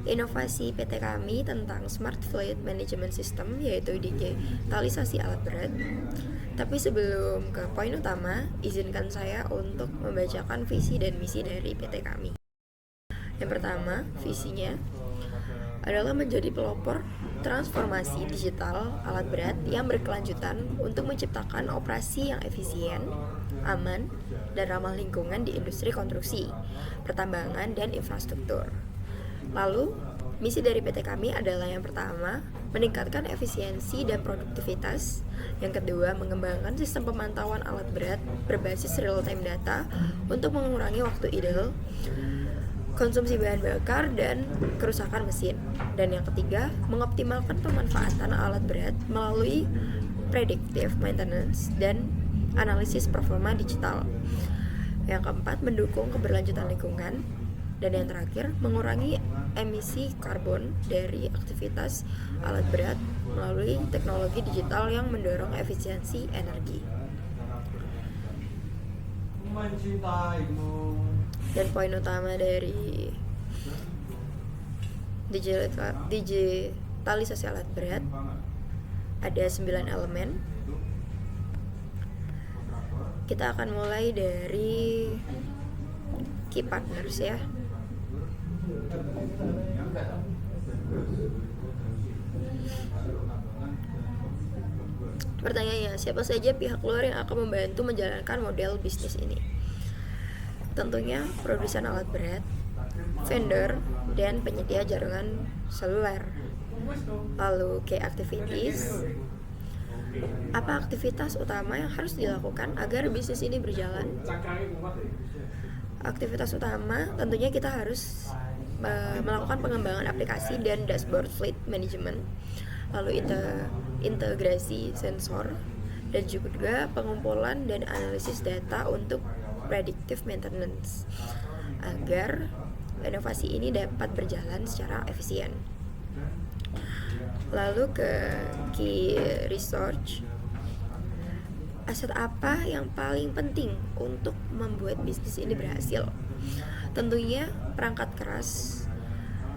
inovasi PT kami tentang Smart Fleet Management System, yaitu digitalisasi alat berat. Tapi sebelum ke poin utama, izinkan saya untuk membacakan visi dan misi dari PT kami. Yang pertama, visinya adalah menjadi pelopor transformasi digital alat berat yang berkelanjutan untuk menciptakan operasi yang efisien, aman, dan ramah lingkungan di industri konstruksi, pertambangan, dan infrastruktur. Lalu, misi dari PT kami adalah yang pertama, meningkatkan efisiensi dan produktivitas. Yang kedua, mengembangkan sistem pemantauan alat berat berbasis real-time data untuk mengurangi waktu idle, konsumsi bahan bakar, dan kerusakan mesin. Dan yang ketiga, mengoptimalkan pemanfaatan alat berat melalui predictive maintenance dan analisis performa digital. Yang keempat, mendukung keberlanjutan lingkungan. Dan yang terakhir, mengurangi emisi karbon dari aktivitas alat berat melalui teknologi digital yang mendorong efisiensi energi. Dan poin utama dari digitalisasi alat berat ada 9 elemen. Kita akan mulai dari key partners ya. Pertanyaannya, siapa saja pihak luar yang akan membantu menjalankan model bisnis ini? Tentunya produsen alat berat, vendor, dan penyedia jaringan seluler. Lalu key activities, apa aktivitas utama yang harus dilakukan agar bisnis ini berjalan? Aktivitas utama tentunya kita harus melakukan pengembangan aplikasi dan dashboard fleet management, lalu integrasi sensor, dan juga pengumpulan dan analisis data untuk predictive maintenance agar inovasi ini dapat berjalan secara efisien. Lalu ke key research, aset apa yang paling penting untuk membuat bisnis ini berhasil? Tentunya perangkat keras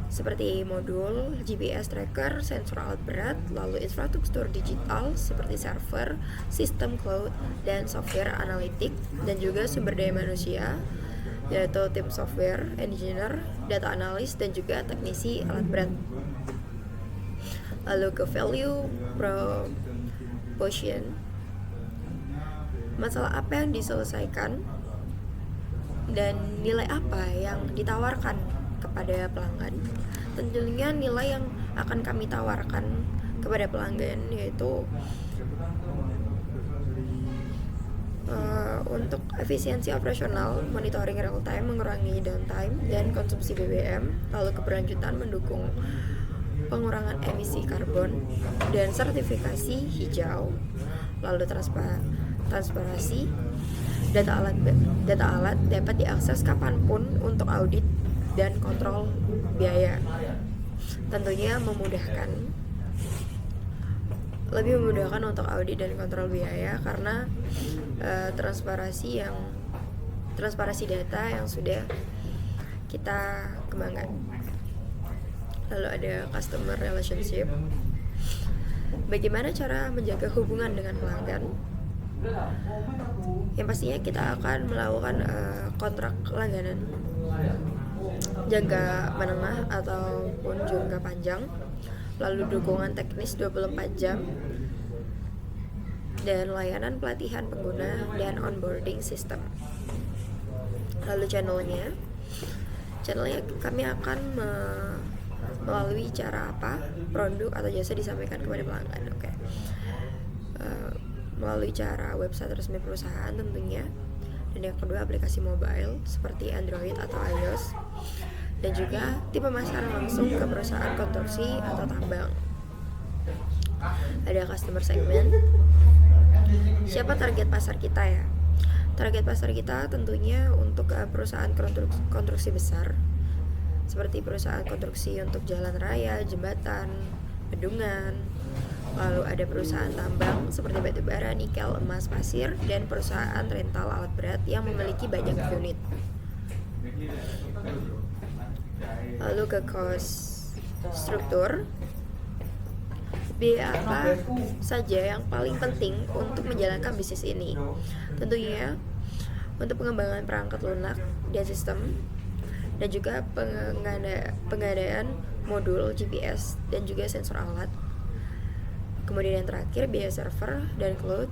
seperti modul, GPS tracker, sensor alat berat, lalu infrastruktur digital seperti server, sistem cloud, dan software analitik, dan juga sumber daya manusia, yaitu tim software, engineer, data analis, dan juga teknisi alat berat. Lalu ke value proposition, masalah apa yang diselesaikan dan nilai apa yang ditawarkan kepada pelanggan. Tentunya nilai yang akan kami tawarkan kepada pelanggan yaitu untuk efisiensi operasional, monitoring real time, mengurangi downtime dan konsumsi BBM, lalu keberlanjutan mendukung pengurangan emisi karbon dan sertifikasi hijau, lalu transparansi. Data alat dapat diakses kapanpun untuk audit dan kontrol biaya. Tentunya lebih memudahkan untuk audit dan kontrol biaya karena transparansi data yang sudah kita kembangkan. Lalu ada customer relationship. Bagaimana cara menjaga hubungan dengan pelanggan? Yang pastinya kita akan melakukan kontrak langganan jangka menengah ataupun jangka panjang, lalu dukungan teknis 24 jam, dan layanan pelatihan pengguna dan onboarding system. Lalu channelnya kami akan melalui cara apa produk atau jasa disampaikan kepada pelanggan. Melalui cara website resmi perusahaan tentunya, dan yang kedua aplikasi mobile seperti Android atau iOS, dan juga tim pemasaran langsung ke perusahaan konstruksi atau tambang. Ada customer segment. Siapa target pasar kita ya? Target pasar kita tentunya untuk perusahaan konstruksi besar seperti perusahaan konstruksi untuk jalan raya, jembatan, bendungan. Lalu ada perusahaan tambang seperti batu bara, nikel, emas, pasir, dan perusahaan rental alat berat yang memiliki banyak unit. Lalu ke cost struktur. Biaya apa saja yang paling penting untuk menjalankan bisnis ini? Tentunya untuk pengembangan perangkat lunak dan sistem, dan juga pengadaan modul GPS dan juga sensor alat. Kemudian yang terakhir biaya server dan cloud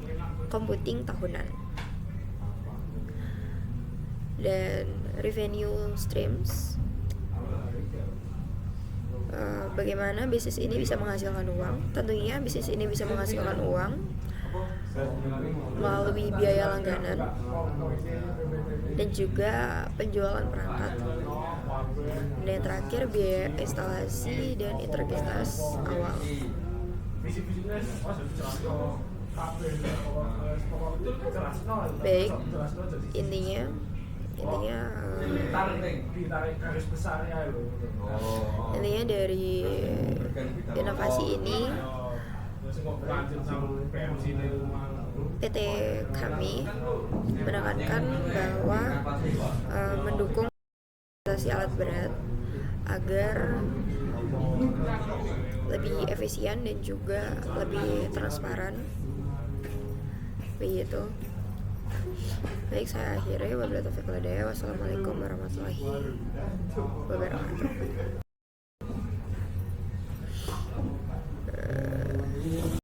computing tahunan. Dan revenue streams, bagaimana bisnis ini bisa menghasilkan uang? Tentunya bisnis ini bisa menghasilkan uang melalui biaya langganan dan juga penjualan perangkat. Dan yang terakhir biaya instalasi dan integritas awal. Baik, intinya dari inovasi ini PT kami menekankan bahwa mendukung investasi alat berat agar lebih efisien dan juga lebih transparan. Begitu. Baik, saya akhiri. Wabillahi taufiq wal hidayah. Wassalamualaikum warahmatullahi wabarakatuh.